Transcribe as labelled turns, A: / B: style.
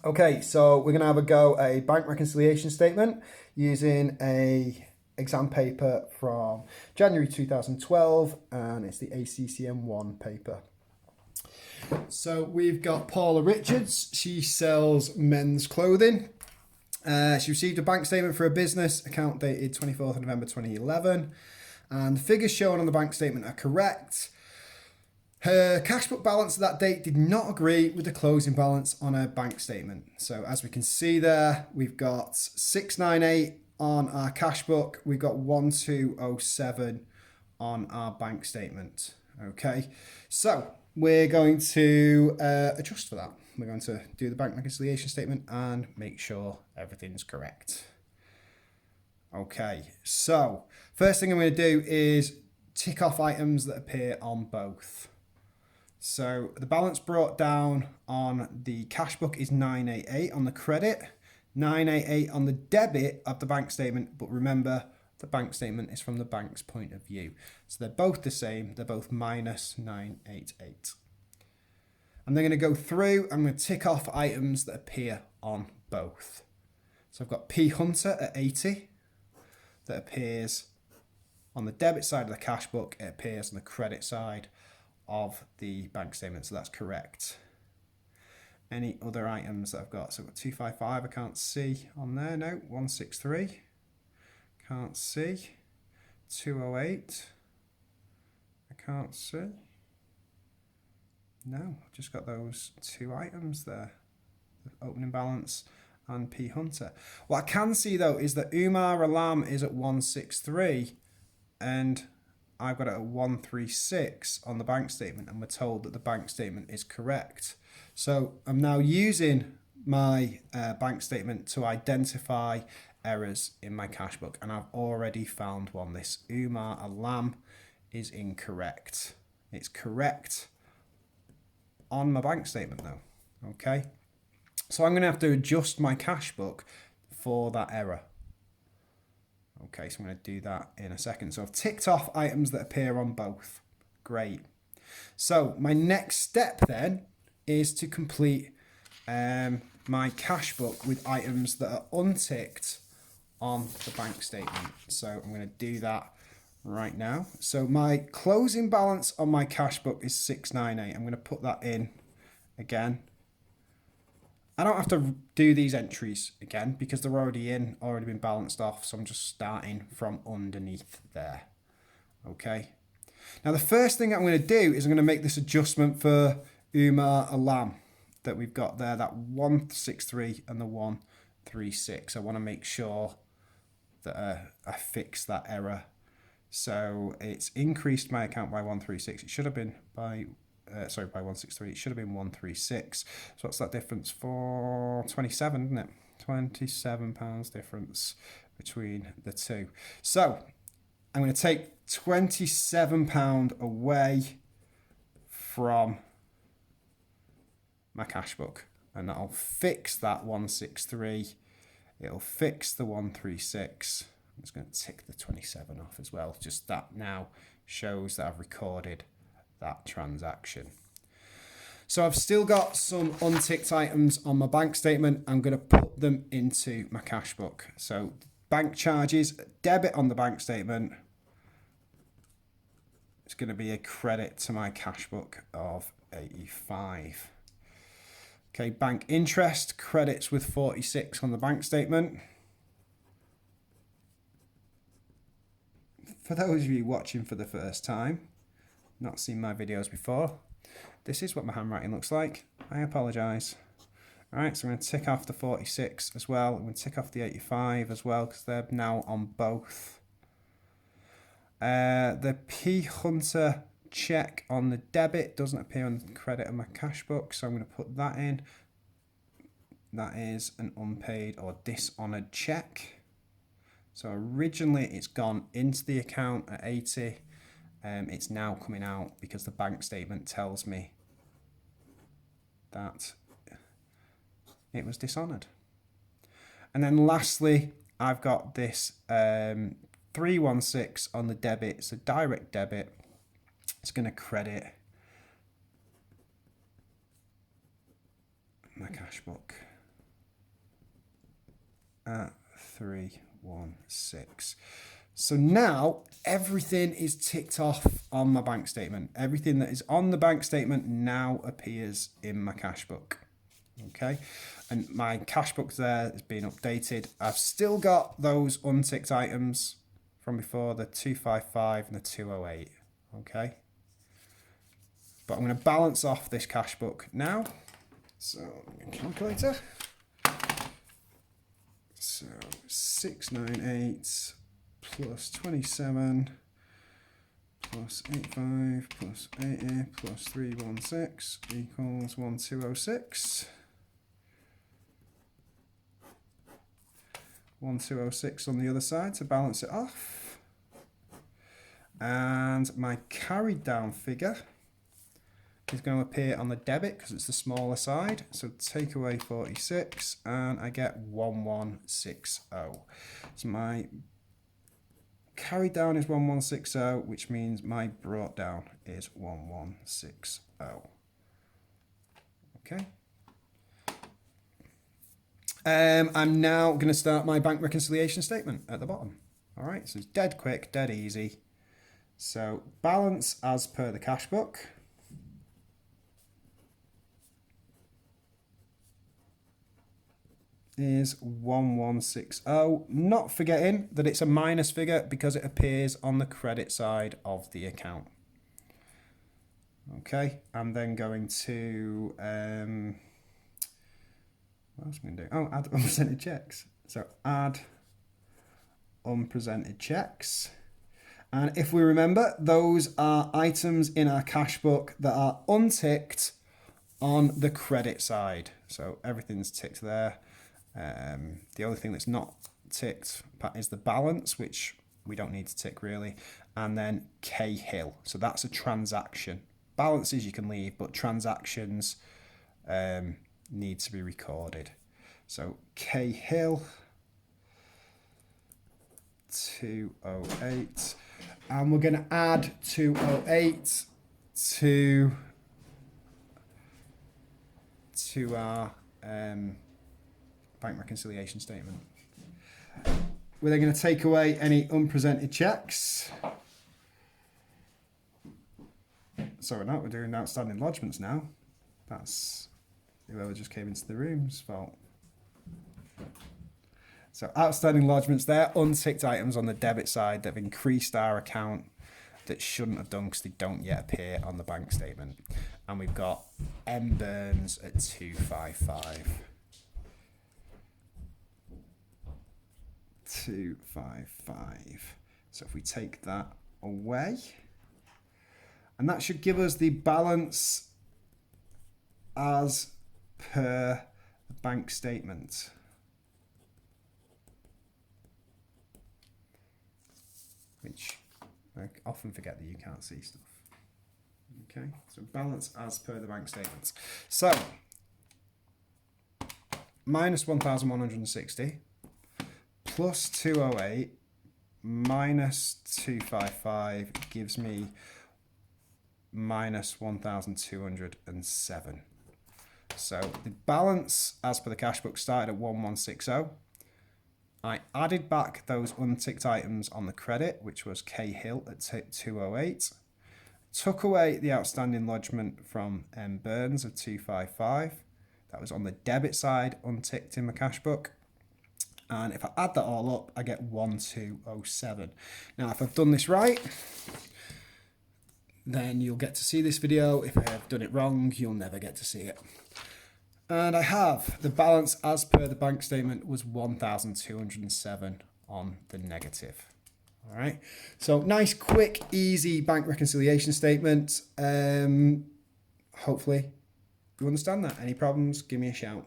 A: Okay, so we're going to have a go at a bank reconciliation statement using a exam paper from January 2012, and it's the ACCM1 paper. So we've got Paula Richards. She sells men's clothing. She received a bank statement for a business account dated 24th of November 2011, and the figures shown on the bank statement are correct. Her cash book balance at that date did not agree with the closing balance on her bank statement. So as we can see there, we've got 698 on our cash book. We've got 1207 on our bank statement. Okay, so we're going to adjust for that. We're going to do the bank reconciliation statement and make sure everything's correct. Okay, so first thing I'm going to do is tick off items that appear on both. So the balance brought down on the cash book is 988 on the credit, 988 on the debit of the bank statement, but remember the bank statement is from the bank's point of view. So they're both the same, they're both minus 988. I'm then going to go through, I'm going to tick off items that appear on both. So I've got P Hunter at 80, that appears on the debit side of the cash book, it appears on the credit side of the bank statement, so that's correct. Any other items that I've got? So I've got 255, I can't see on there, no. 163, can't see. 208, I can't see. No, I've just got those two items there, the opening balance and P Hunter. What I can see though is that Umar Alam is at 163 and I've got it at 136 on the bank statement, and we're told that the bank statement is correct. So I'm now using my bank statement to identify errors in my cash book, and I've already found one. This Umar Alam is incorrect. It's correct on my bank statement though. Okay, so I'm going to have to adjust my cash book for that error. Okay, so I'm going to do that in a second. So I've ticked off items that appear on both. Great. So my next step then is to complete my cash book with items that are unticked on the bank statement. So I'm going to do that right now. So my closing balance on my cash book is 698. I'm going to put that in again. I don't have to do these entries again because they're already been balanced off. So I'm just starting from underneath there. Okay. Now the first thing I'm going to do is I'm going to make this adjustment for Umar Alam that we've got there, that 163 and the 136. I want to make sure that I fix that error. So it's increased my account by 136. It should have been by 163. It should have been 136. So what's that difference for 27, isn't it? £27 difference between the two. So I'm going to take £27 away from my cash book, and that'll fix that 163. It'll fix the 136. I'm just going to tick the 27 off as well. Just that now shows that I've recorded that transaction. So I've still got some unticked items on my bank statement. I'm going to put them into my cash book. So bank charges, debit on the bank statement. It's going to be a credit to my cash book of 85. Okay, bank interest, credits with 46 on the bank statement. For those of you watching for the first time, not seen my videos before, this is what my handwriting looks like. I apologise. Alright, so I'm going to tick off the 46 as well. I'm going to tick off the 85 as well because they're now on both. The P Hunter check on the debit doesn't appear on the credit of my cash book, so I'm going to put that in. That is an unpaid or dishonoured check. So originally it's gone into the account at 80. It's now coming out because the bank statement tells me that it was dishonoured. And then lastly, I've got this 316 on the debit. It's a direct debit. It's going to credit my cash book. at 316. So now everything is ticked off on my bank statement. Everything that is on the bank statement now appears in my cash book. Okay, and my cash book there is being updated. I've still got those unticked items from before, the 255 and the 208. Okay, but I'm going to balance off this cash book now. So, calculator. So 698 plus 27 plus 85 plus 80 plus 316 equals 1206. 1206 on the other side to balance it off. And my carried down figure is going to appear on the debit because it's the smaller side. So take away 46 and I get 1160. So my carried down is 1160, which means my brought down is 1160. Okay. I'm now going to start my bank reconciliation statement at the bottom. All right, so it's dead quick, dead easy. So balance as per the cash book. Is 1160, not forgetting that it's a minus figure because it appears on the credit side of the account. Okay, I'm then going to what else am I going to do? Oh, add unpresented checks. So add unpresented checks. And if we remember, those are items in our cash book that are unticked on the credit side. So everything's ticked there. The only thing that's not ticked is the balance, which we don't need to tick really. And then Cahill. So that's a transaction. Balances you can leave, but transactions need to be recorded. So Cahill 208, and we're going to add 208 to our bank reconciliation statement. We're then going to take away any unpresented checks. So we're doing outstanding lodgements now. That's whoever just came into the room's fault. So outstanding lodgements there, unticked items on the debit side that have increased our account that shouldn't have done because they don't yet appear on the bank statement. And we've got M. Burns at 255. 255. So if we take that away, and that should give us the balance as per the bank statement. Which I often forget that you can't see stuff. Okay, so balance as per the bank statements. So minus 1,160 plus 208 minus 255 gives me minus 1,207. So the balance as per the cash book started at 1160. I added back those unticked items on the credit, which was Cahill at 208. Took away the outstanding lodgement from M. Burns of 255. That was on the debit side, unticked in my cash book. And if I add that all up, I get 1207. Now, if I've done this right, then you'll get to see this video. If I have done it wrong, you'll never get to see it. And I have the balance as per the bank statement was 1,207 on the negative. All right. So nice, quick, easy bank reconciliation statement. Hopefully you understand that. Any problems, give me a shout.